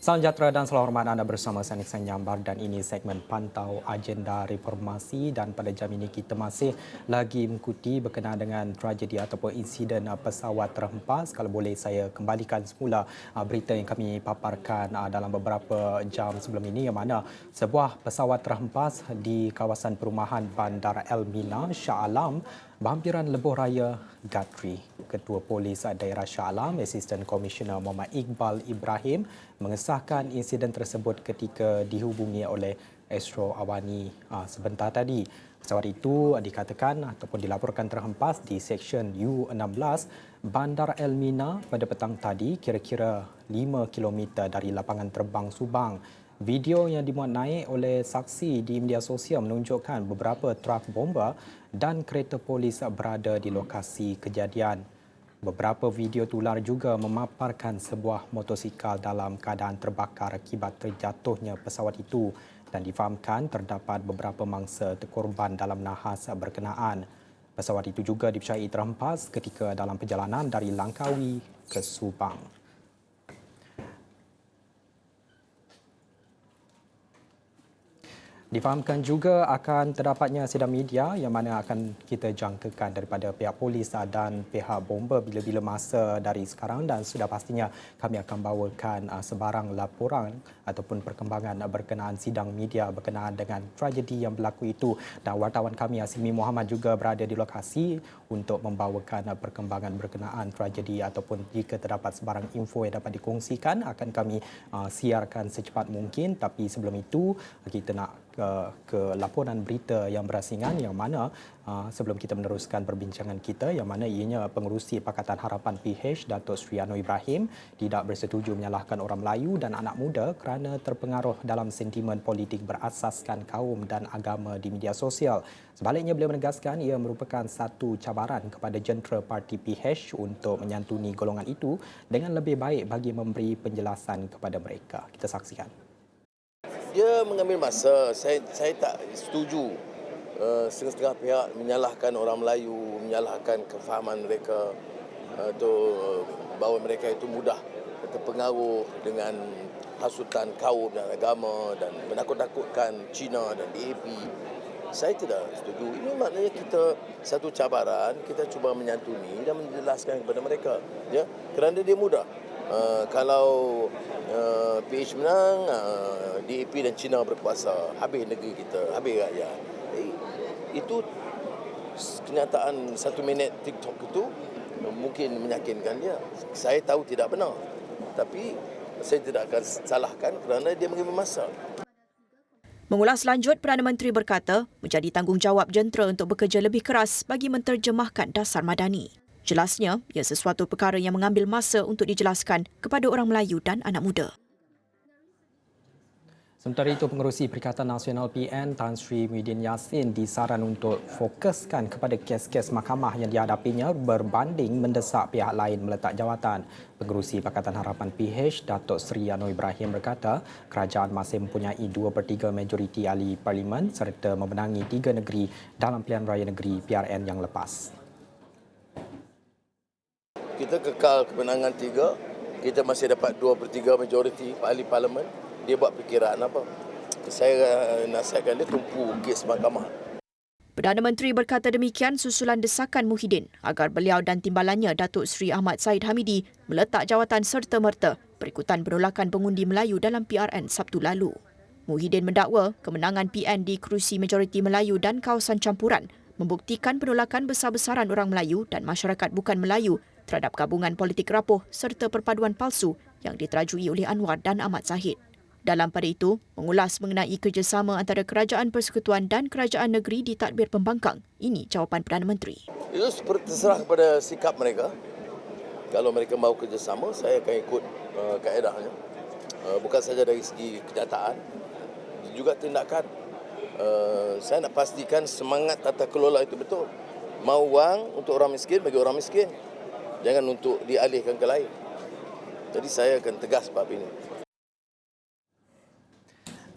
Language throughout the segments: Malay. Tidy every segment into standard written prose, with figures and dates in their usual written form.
Salam sejahtera dan selamat hormat anda bersama saya Niksan Nyambar dan ini segmen pantau agenda reformasi dan pada jam ini kita masih lagi mengikuti berkenaan dengan tragedi ataupun insiden pesawat terhempas. Kalau boleh saya kembalikan semula berita yang kami paparkan dalam beberapa jam sebelum ini yang mana sebuah pesawat terhempas di kawasan perumahan Bandar Elmina, Shah Alam, berhampiran lebuh raya Gatri. Ketua Polis Daerah Shah Alam, Asisten Komisioner Muhammad Iqbal Ibrahim mengesahkan insiden tersebut ketika dihubungi oleh Astro Awani sebentar tadi. Pesawat itu dikatakan ataupun dilaporkan terhempas di Seksyen U16 Bandar Elmina pada petang tadi kira-kira 5 km dari lapangan terbang Subang. Video yang dimuat naik oleh saksi di media sosial menunjukkan beberapa truk bomba dan kereta polis berada di lokasi kejadian. Beberapa video tular juga memaparkan sebuah motosikal dalam keadaan terbakar akibat terjatuhnya pesawat itu dan difahamkan terdapat beberapa mangsa terkorban dalam nahas berkenaan. Pesawat itu juga dipercayai terhempas ketika dalam perjalanan dari Langkawi ke Subang. Difahamkan juga akan terdapatnya sidang media yang mana akan kita jangkakan daripada pihak polis dan pihak bomba bila-bila masa dari sekarang dan sudah pastinya kami akan bawakan sebarang laporan ataupun perkembangan berkenaan sidang media berkenaan dengan tragedi yang berlaku itu dan wartawan kami Asimi Muhammad juga berada di lokasi untuk membawakan perkembangan berkenaan tragedi ataupun jika terdapat sebarang info yang dapat dikongsikan akan kami siarkan secepat mungkin tapi sebelum itu kita nak ke laporan berita yang berasingan yang mana sebelum kita meneruskan perbincangan kita yang mana ianya pengerusi Pakatan Harapan PH Datuk Seri Anwar Ibrahim tidak bersetuju menyalahkan orang Melayu dan anak muda kerana terpengaruh dalam sentimen politik berasaskan kaum dan agama di media sosial. Sebaliknya beliau menegaskan ia merupakan satu cabaran kepada jentera parti PH untuk menyantuni golongan itu dengan lebih baik bagi memberi penjelasan kepada mereka. Kita saksikan. Dia mengambil masa. Saya tak setuju setengah-setengah pihak menyalahkan orang Melayu, menyalahkan kefahaman mereka bahawa mereka itu mudah terpengaruh dengan hasutan kaum dan agama dan menakut-nakutkan Cina dan DAP. Saya tidak setuju. Ini maknanya kita satu cabaran, kita cuba menyantuni dan menjelaskan kepada mereka. Ya, kerana dia mudah. Kalau PH menang, DAP dan Cina berkuasa, habis negeri kita, habis rakyat. Itu kenyataan 1 minit TikTok itu mungkin meyakinkan dia. Saya tahu tidak benar, tapi saya tidak akan salahkan kerana dia mengambil masa. Mengulas lanjut, Perdana Menteri berkata menjadi tanggungjawab jentera untuk bekerja lebih keras bagi menterjemahkan dasar madani. Jelasnya, ia sesuatu perkara yang mengambil masa untuk dijelaskan kepada orang Melayu dan anak muda. Sementara itu, pengerusi Perikatan Nasional PN Tan Sri Muhyiddin Yassin disaran untuk fokuskan kepada kes-kes mahkamah yang dihadapinya berbanding mendesak pihak lain meletak jawatan. Pengerusi Pakatan Harapan PH Datuk Seri Anwar Ibrahim berkata kerajaan masih mempunyai 2/3 majoriti ahli parlimen serta memenangi 3 negeri dalam pilihan raya negeri PRN yang lepas. Kita kekal kemenangan 3, kita masih dapat 2/3 majoriti ahli parlimen. Dia buat fikiran apa? Saya nasihatkan dia tumpu kes mahkamah. Perdana Menteri berkata demikian susulan desakan Muhyiddin agar beliau dan timbalannya Datuk Seri Ahmad Said Hamidi meletak jawatan serta-merta berikutan penolakan pengundi Melayu dalam PRN Sabtu lalu. Muhyiddin mendakwa kemenangan PN di kerusi majoriti Melayu dan kawasan campuran membuktikan penolakan besar-besaran orang Melayu dan masyarakat bukan Melayu terhadap gabungan politik rapuh serta perpaduan palsu yang diterajui oleh Anwar dan Ahmad Zahid. Dalam pada itu, mengulas mengenai kerjasama antara Kerajaan Persekutuan dan Kerajaan Negeri di Tadbir Pembangkang. Ini jawapan Perdana Menteri. Itu terserah kepada sikap mereka. Kalau mereka mahu kerjasama, saya akan ikut kaedahnya. Bukan saja dari segi kenyataan, juga tindakan. Saya nak pastikan semangat tata kelola itu betul. Mau wang untuk orang miskin, bagi orang miskin. Jangan untuk dialihkan ke lain. Jadi saya akan tegas bab ini.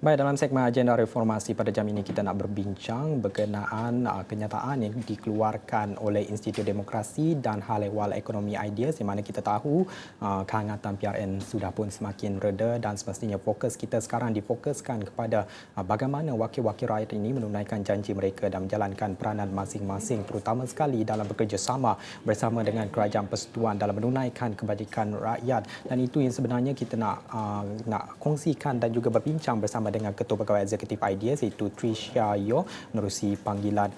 Baik, dalam segmen agenda reformasi pada jam ini kita nak berbincang berkenaan kenyataan yang dikeluarkan oleh Institut Demokrasi dan Hal Ehwal Ekonomi Ideas, di mana kita tahu kehangatan PRN sudah pun semakin reda dan semestinya fokus kita sekarang difokuskan kepada bagaimana wakil-wakil rakyat ini menunaikan janji mereka dan menjalankan peranan masing-masing, terutama sekali dalam bekerjasama bersama dengan Kerajaan Persekutuan dalam menunaikan kebajikan rakyat. Dan itu yang sebenarnya kita nak kongsikan dan juga berbincang bersama dengan Ketua Pegawai Eksekutif Ideas, iaitu Tricia Yeoh, menerusi panggilan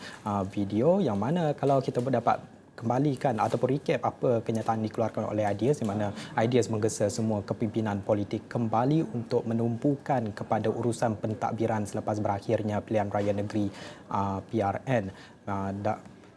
video, yang mana kalau kita dapat kembalikan ataupun recap apa kenyataan dikeluarkan oleh Ideas, di mana Ideas menggesa semua kepimpinan politik kembali untuk menumpukan kepada urusan pentadbiran selepas berakhirnya pilihan raya negeri PRN.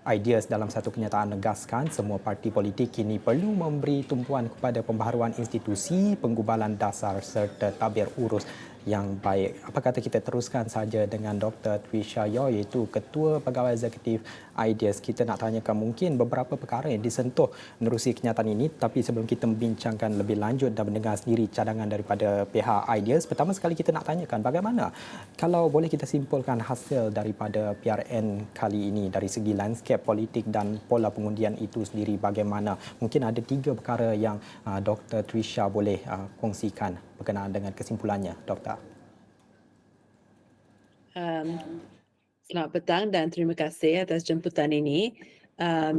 Ideas dalam satu kenyataan menegaskan semua parti politik kini perlu memberi tumpuan kepada pembaharuan institusi, penggubalan dasar serta tabir urus yang baik. Apa kata kita teruskan saja dengan Dr. Tricia Yeoh, iaitu Ketua Pegawai Eksekutif Ideas. Kita nak tanyakan mungkin beberapa perkara yang disentuh menerusi kenyataan ini, tapi sebelum kita membincangkan lebih lanjut dan mendengar sendiri cadangan daripada pihak Ideas, pertama sekali kita nak tanyakan bagaimana kalau boleh kita simpulkan hasil daripada PRN kali ini dari segi landscape politik dan pola pengundian itu sendiri bagaimana. Mungkin ada 3 perkara yang Dr. Tricia boleh kongsikan berkenaan dengan kesimpulannya, Doktor. Selamat petang dan terima kasih atas jemputan ini.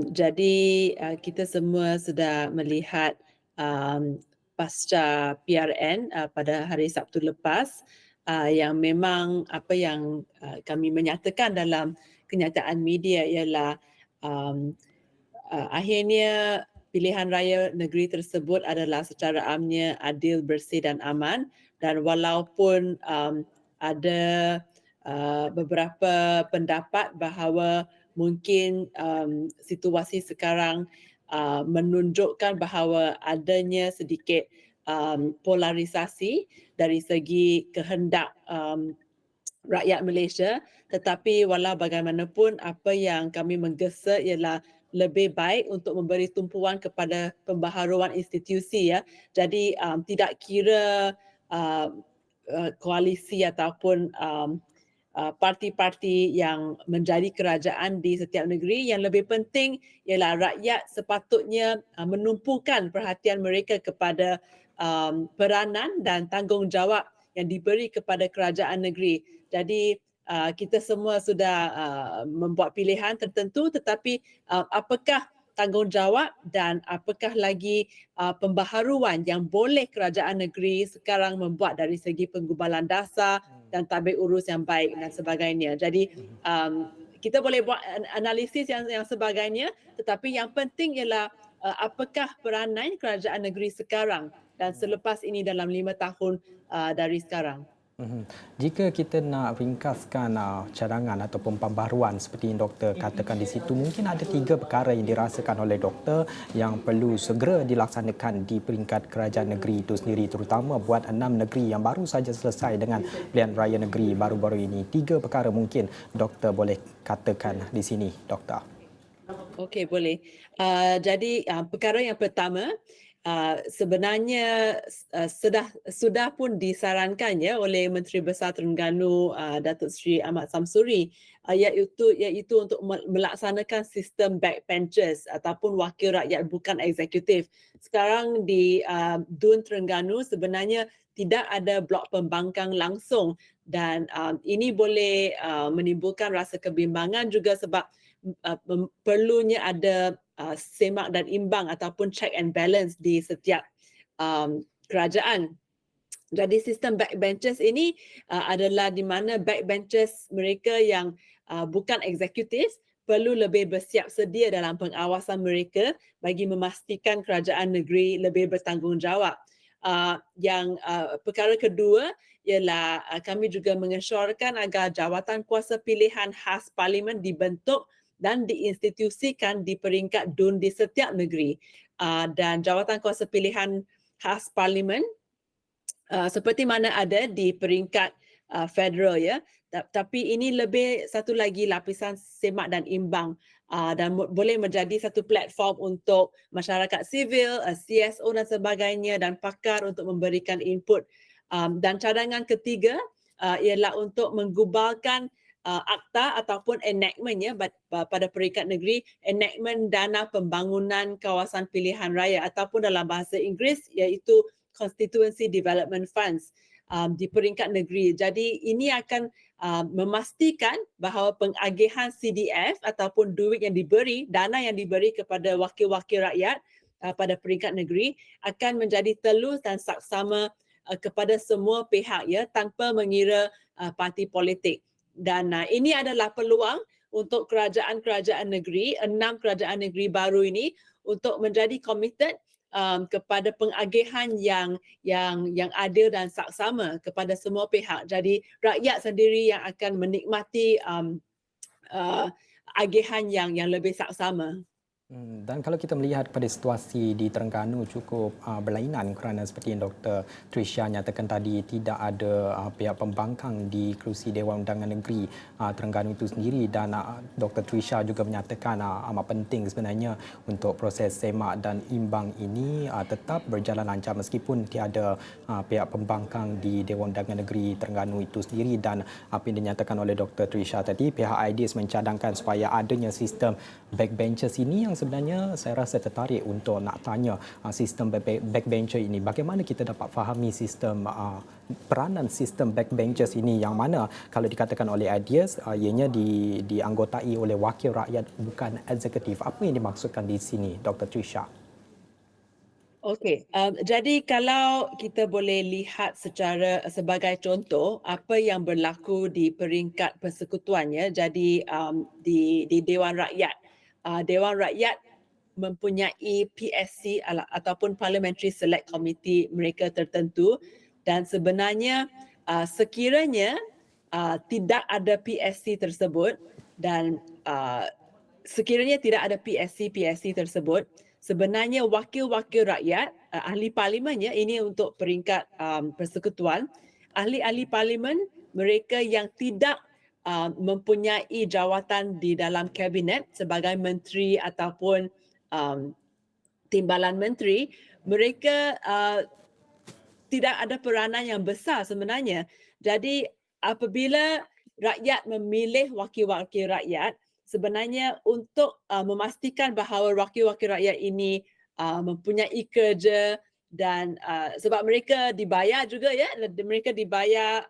Jadi kita semua sudah melihat pasca PRN pada hari Sabtu lepas, yang memang apa yang kami menyatakan dalam kenyataan media ialah akhirnya pilihan raya negeri tersebut adalah secara amnya adil, bersih dan aman, dan walaupun ada beberapa pendapat bahawa mungkin situasi sekarang menunjukkan bahawa adanya sedikit polarisasi dari segi kehendak rakyat Malaysia, tetapi walau bagaimanapun apa yang kami menggesa ialah lebih baik untuk memberi tumpuan kepada pembaharuan institusi, ya. Jadi tidak kira koalisi ataupun parti-parti yang menjadi kerajaan di setiap negeri, yang lebih penting ialah rakyat sepatutnya menumpukan perhatian mereka kepada peranan dan tanggungjawab yang diberi kepada kerajaan negeri. Jadi kita semua sudah membuat pilihan tertentu, tetapi apakah tanggungjawab dan apakah lagi pembaharuan yang boleh kerajaan negeri sekarang membuat dari segi penggubalan dasar dan tabir urus yang baik dan sebagainya. Jadi kita boleh buat analisis yang sebagainya, tetapi yang penting ialah apakah peranan kerajaan negeri sekarang dan selepas ini dalam 5 tahun dari sekarang. Jika kita nak ringkaskan cadangan ataupun pembaharuan seperti yang doktor katakan di situ, mungkin ada 3 perkara yang dirasakan oleh doktor yang perlu segera dilaksanakan di peringkat kerajaan negeri itu sendiri, terutama buat 6 negeri yang baru saja selesai dengan pilihan raya negeri baru-baru ini. 3 perkara mungkin doktor boleh katakan di sini, doktor. Okey, boleh. Jadi perkara yang pertama, sebenarnya sudah pun disarankan, ya, oleh Menteri Besar Terengganu Datuk Seri Ahmad Samsuri, iaitu untuk melaksanakan sistem backbenchers ataupun wakil rakyat bukan eksekutif. Sekarang di DUN Terengganu sebenarnya tidak ada blok pembangkang langsung, dan ini boleh menimbulkan rasa kebimbangan juga sebab perlunya ada semak dan imbang ataupun check and balance di setiap kerajaan. Jadi sistem backbenchers ini adalah di mana backbenchers mereka yang bukan eksekutif perlu lebih bersiap sedia dalam pengawasan mereka bagi memastikan kerajaan negeri lebih bertanggungjawab. Yang perkara kedua ialah kami juga mengesyorkan agar jawatan kuasa pilihan khas parlimen dibentuk dan diinstitusikan di peringkat DUN di setiap negeri. Dan jawatan kuasa pilihan khas parlimen seperti mana ada di peringkat federal, ya. Tapi ini lebih satu lagi lapisan semak dan imbang, dan boleh menjadi satu platform untuk masyarakat sivil, CSO dan sebagainya, dan pakar untuk memberikan input. Dan cadangan ketiga ialah untuk menggubalkan akta ataupun enactment ya pada peringkat negeri, enactment dana pembangunan kawasan pilihan raya ataupun dalam bahasa Inggeris iaitu Constituency Development Funds di peringkat negeri. Jadi ini akan memastikan bahawa pengagihan CDF ataupun duit yang diberi, dana yang diberi kepada wakil-wakil rakyat pada peringkat negeri akan menjadi telus dan saksama kepada semua pihak ya tanpa mengira parti politik. Dan ini adalah peluang untuk kerajaan-kerajaan negeri, 6 kerajaan negeri baru ini untuk menjadi committed kepada pengagihan yang adil dan saksama kepada semua pihak. Jadi rakyat sendiri yang akan menikmati agihan yang lebih saksama. Dan kalau kita melihat pada situasi di Terengganu cukup berlainan kerana seperti yang Dr. Trisha nyatakan tadi, tidak ada pihak pembangkang di kerusi Dewan Undangan Negeri Terengganu itu sendiri, dan Dr. Trisha juga menyatakan amat penting sebenarnya untuk proses semak dan imbang ini tetap berjalan lancar meskipun tiada pihak pembangkang di Dewan Undangan Negeri Terengganu itu sendiri. Dan apa yang dinyatakan oleh Dr. Trisha tadi, pihak IDS mencadangkan supaya adanya sistem backbenchers ini, yang sebenarnya saya rasa tertarik untuk nak tanya sistem backbencher ini. Bagaimana kita dapat fahami sistem peranan sistem backbenchers ini, yang mana kalau dikatakan oleh IDS ianya dianggotai oleh wakil rakyat bukan eksekutif. Apa yang dimaksudkan di sini, Dr. Trisha? Okey, jadi kalau kita boleh lihat sebagai contoh apa yang berlaku di peringkat persekutuannya, jadi di Dewan Rakyat. Dewan Rakyat mempunyai PSC ataupun Parliamentary Select Committee mereka tertentu, dan sebenarnya sekiranya tidak ada PSC tersebut dan sekiranya tidak ada PSC tersebut, sebenarnya wakil-wakil rakyat, ahli parlimennya, ini untuk peringkat persekutuan, ahli-ahli parlimen mereka yang tidak mempunyai jawatan di dalam kabinet sebagai menteri ataupun timbalan menteri, mereka tidak ada peranan yang besar sebenarnya. Jadi apabila rakyat memilih wakil-wakil rakyat, sebenarnya untuk memastikan bahawa wakil-wakil rakyat ini mempunyai kerja, dan sebab mereka dibayar juga ya, mereka dibayar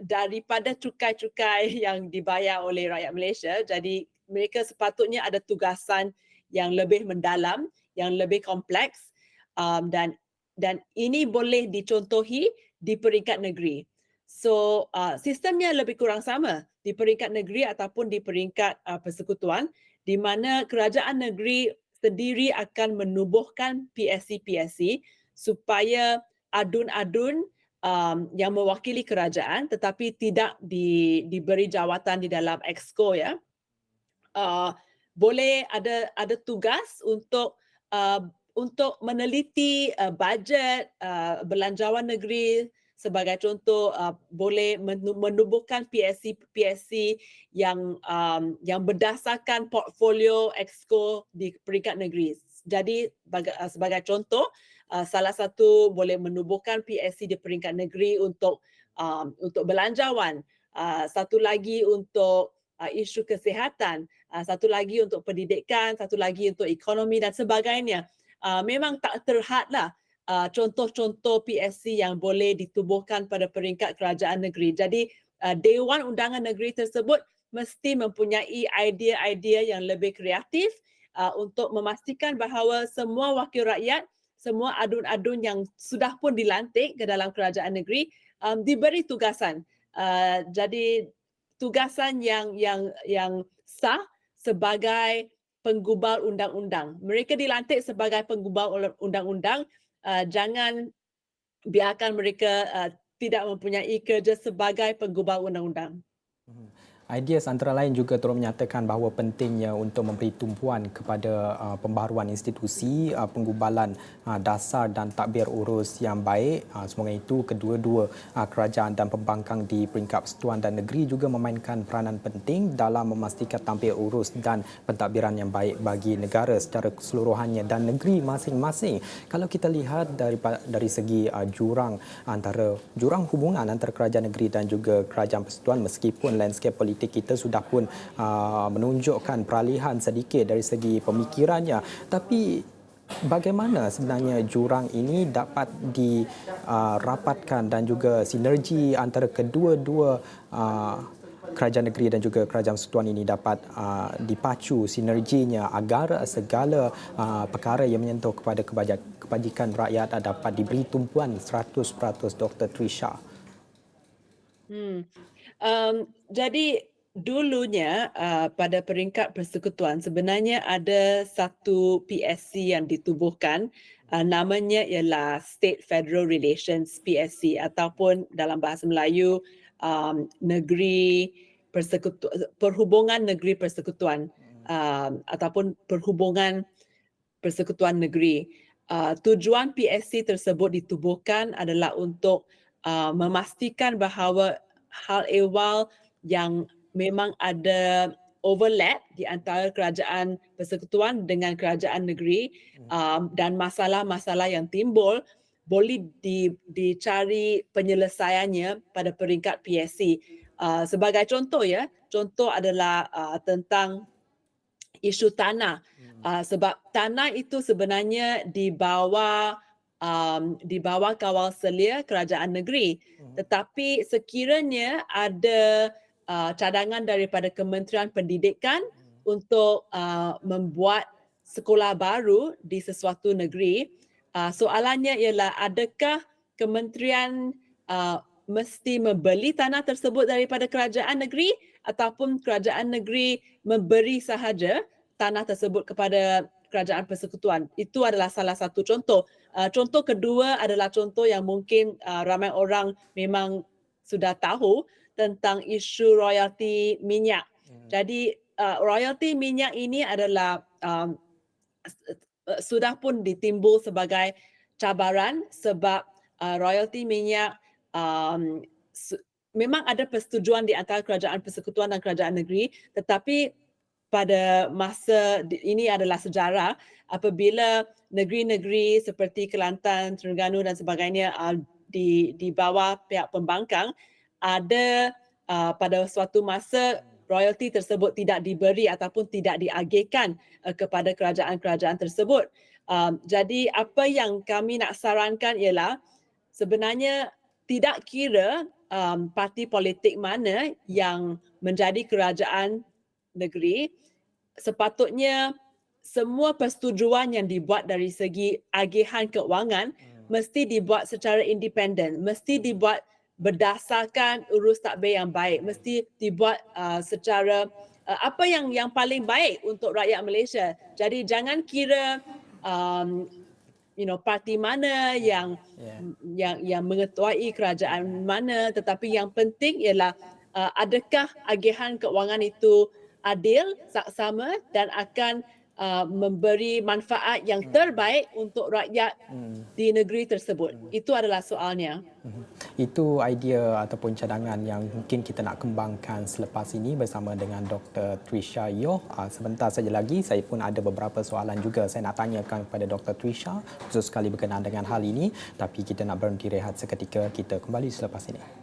daripada cukai-cukai yang dibayar oleh rakyat Malaysia. Jadi mereka sepatutnya ada tugasan yang lebih mendalam, yang lebih kompleks, dan ini boleh dicontohi di peringkat negeri. So sistemnya lebih kurang sama di peringkat negeri ataupun di peringkat persekutuan, di mana kerajaan negeri sendiri akan menubuhkan PSC supaya adun-adun yang mewakili kerajaan tetapi tidak diberi jawatan di dalam Exco ya, boleh ada tugas untuk meneliti bajet belanjawan negeri. Sebagai contoh, boleh menubuhkan PSC yang berdasarkan portfolio Exco di peringkat negeri. Jadi sebagai contoh, salah satu boleh menubuhkan PSC di peringkat negeri untuk belanjawan, satu lagi untuk isu kesihatan, satu lagi untuk pendidikan, satu lagi untuk ekonomi dan sebagainya. Memang tak terhadlah contoh-contoh PSC yang boleh ditubuhkan pada peringkat kerajaan negeri. Jadi Dewan Undangan Negeri tersebut mesti mempunyai idea-idea yang lebih kreatif untuk memastikan bahawa semua wakil rakyat, semua adun-adun yang sudah pun dilantik ke dalam kerajaan negeri diberi tugasan. Jadi tugasan yang sah sebagai penggubal undang-undang. Mereka dilantik sebagai penggubal undang-undang. Jangan biarkan mereka tidak mempunyai kerja sebagai penggubal undang-undang. Ideas antara lain juga turut menyatakan bahawa pentingnya untuk memberi tumpuan kepada pembaharuan institusi, penggubalan dasar dan tadbir urus yang baik. Semoga itu kedua-dua kerajaan dan pembangkang di peringkat persekutuan dan negeri juga memainkan peranan penting dalam memastikan tadbir urus dan pentadbiran yang baik bagi negara secara keseluruhannya dan negeri masing-masing. Kalau kita lihat dari segi jurang hubungan antara kerajaan negeri dan juga kerajaan persekutuan, meskipun landscape politik kita sudah pun menunjukkan peralihan sedikit dari segi pemikirannya, tapi bagaimana sebenarnya jurang ini dapat dirapatkan dan juga sinergi antara kedua-dua kerajaan negeri dan juga kerajaan persekutuan ini dapat dipacu sinerginya agar segala perkara yang menyentuh kepada kebajikan rakyat dapat diberi tumpuan 100%, Dr. Trisha. Jadi dulunya pada peringkat persekutuan sebenarnya ada satu PSC yang ditubuhkan, namanya ialah State Federal Relations PSC ataupun dalam bahasa Melayu perhubungan negeri persekutuan ataupun perhubungan persekutuan negeri. Tujuan PSC tersebut ditubuhkan adalah untuk memastikan bahawa hal ehwal yang memang ada overlap di antara kerajaan persekutuan dengan kerajaan negeri dan masalah-masalah yang timbul boleh dicari penyelesaiannya pada peringkat PSC. Sebagai contoh adalah tentang isu tanah. Sebab tanah itu sebenarnya di bawah kawal selia kerajaan negeri. Tetapi sekiranya ada cadangan daripada Kementerian Pendidikan untuk membuat sekolah baru di sesuatu negeri, soalannya ialah adakah kementerian mesti membeli tanah tersebut daripada kerajaan negeri ataupun kerajaan negeri memberi sahaja tanah tersebut kepada kerajaan persekutuan. Itu adalah salah satu contoh. Contoh kedua adalah contoh yang mungkin ramai orang memang sudah tahu tentang isu royalti minyak. Jadi royalti minyak ini adalah sudah pun ditimbul sebagai cabaran sebab royalti minyak memang ada persetujuan di antara kerajaan persekutuan dan kerajaan negeri, tetapi pada masa ini adalah sejarah apabila negeri-negeri seperti Kelantan, Terengganu dan sebagainya di bawah pihak pembangkang ada pada suatu masa royalti tersebut tidak diberi ataupun tidak diagihkan kepada kerajaan-kerajaan tersebut. Jadi apa yang kami nak sarankan ialah sebenarnya tidak kira parti politik mana yang menjadi kerajaan negeri, sepatutnya semua persetujuan yang dibuat dari segi agihan keuangan mesti dibuat secara independen, mesti dibuat berdasarkan urus tadbir yang baik, mesti dibuat secara apa yang paling baik untuk rakyat Malaysia. Jadi jangan kira parti mana yang mengetuai kerajaan mana, tetapi yang penting ialah adakah agihan keuangan itu adil, saksama dan akan memberi manfaat yang terbaik untuk rakyat di negeri tersebut. Itu adalah soalnya. Itu idea ataupun cadangan yang mungkin kita nak kembangkan selepas ini bersama dengan Dr. Trisha Yoh. Sebentar saja lagi saya pun ada beberapa soalan juga saya nak tanyakan kepada Dr. Trisha khusus sekali berkenaan dengan hal ini, tapi kita nak berhenti rehat seketika, kita kembali selepas ini.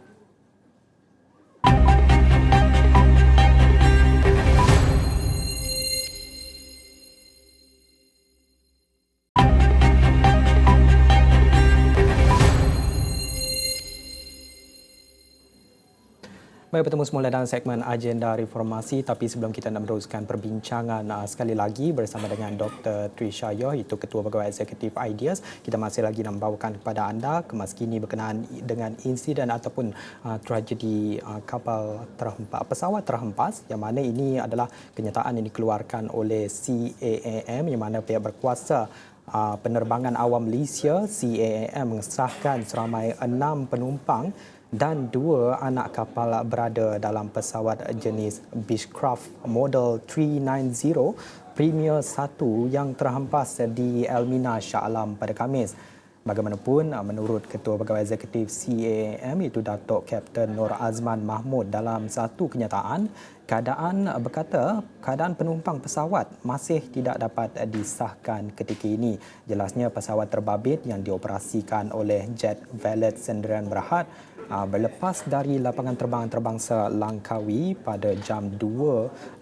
Baik, bertemu semula dalam segmen Agenda Reformasi, tapi sebelum kita nak meneruskan perbincangan sekali lagi bersama dengan Dr. Trisha Yoh, itu Ketua Pegawai Eksekutif Ideas, kita masih lagi nak membawakan kepada anda kemas kini berkenaan dengan insiden ataupun tragedi kapal pesawat terhempas, yang mana ini adalah kenyataan yang dikeluarkan oleh CAAM, yang mana pihak berkuasa Penerbangan Awam Malaysia CAAM mengesahkan seramai 6 penumpang dan 2 anak kapal berada dalam pesawat jenis Beechcraft model 390 Premier 1 yang terhempas di Elmina, Shah Alam pada Khamis. Bagaimanapun, menurut Ketua Pegawai Eksekutif CAAM iaitu Datuk Kapten Nur Azman Mahmud dalam satu kenyataan, keadaan penumpang pesawat masih tidak dapat disahkan ketika ini. Jelasnya pesawat terbabit yang dioperasikan oleh Jet Valet Sdn Bhd berlepas dari lapangan terbang antarabangsa Langkawi pada jam 2.08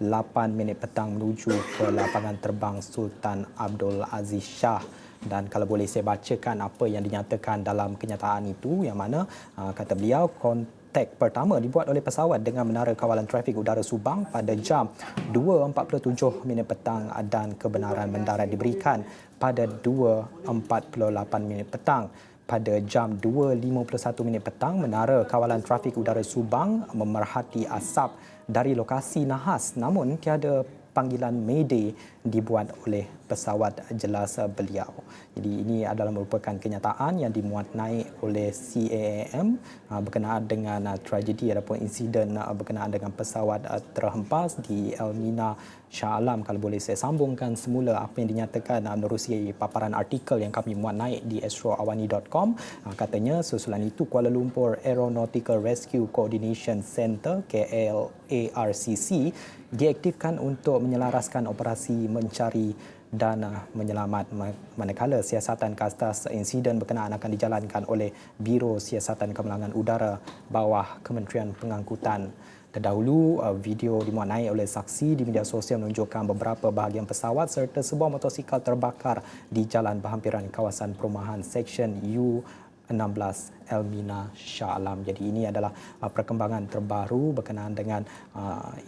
petang menuju ke lapangan terbang Sultan Abdul Aziz Shah. Dan kalau boleh saya bacakan apa yang dinyatakan dalam kenyataan itu, yang mana kata beliau, kontak pertama dibuat oleh pesawat dengan Menara Kawalan Trafik Udara Subang pada jam 2.47 petang dan kebenaran mendarat diberikan pada 2.48 petang. Pada jam 2.51 petang, Menara Kawalan Trafik Udara Subang memerhati asap dari lokasi nahas, namun tiada panggilan Mayday dibuat oleh pesawat, jelas beliau. Jadi ini adalah merupakan kenyataan yang dimuat naik oleh CAAM berkenaan dengan tragedi ataupun insiden berkenaan dengan pesawat terhempas di Elmina, Shah Alam. Kalau boleh saya sambungkan semula apa yang dinyatakan menerusi paparan artikel yang kami muat naik di astroawani.com. Katanya susulan itu Kuala Lumpur Aeronautical Rescue Coordination Centre KLARCC diaktifkan untuk menyelaraskan operasi mencari dan menyelamat, manakala siasatan ke atas insiden berkenaan akan dijalankan oleh Biro Siasatan Kemalangan Udara bawah Kementerian Pengangkutan. Terdahulu, video dimuat naik oleh saksi di media sosial menunjukkan beberapa bahagian pesawat serta sebuah motosikal terbakar di jalan berhampiran kawasan perumahan Seksyen U16 Elmina, Shah Alam. Jadi ini adalah perkembangan terbaru berkenaan dengan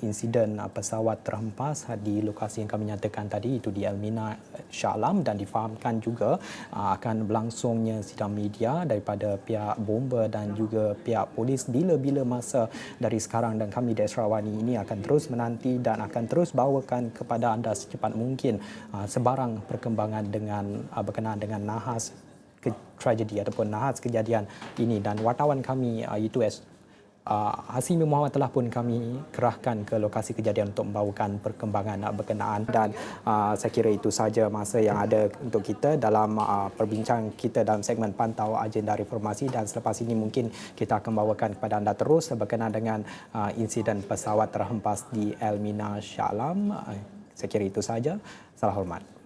insiden pesawat terhempas di lokasi yang kami nyatakan tadi, itu di Elmina, Shah Alam, dan difahamkan juga akan berlangsungnya sidang media daripada pihak bomba dan juga pihak polis bila-bila masa dari sekarang, dan kami di Asrawani ini akan terus menanti dan akan terus bawakan kepada anda secepat mungkin sebarang perkembangan dengan berkenaan dengan nahas tragedi ataupun nahas kejadian ini. Dan wartawan kami itu Hasimi Muhammad telah pun kami kerahkan ke lokasi kejadian untuk membawakan perkembangan berkenaan, dan saya kira itu sahaja masa yang ada untuk kita dalam perbincangan kita dalam segmen Pantau Agenda Reformasi, dan selepas ini mungkin kita akan bawakan kepada anda terus berkenaan dengan insiden pesawat terhempas di Elmina, Shah Alam. Saya kira itu sahaja. Salam hormat.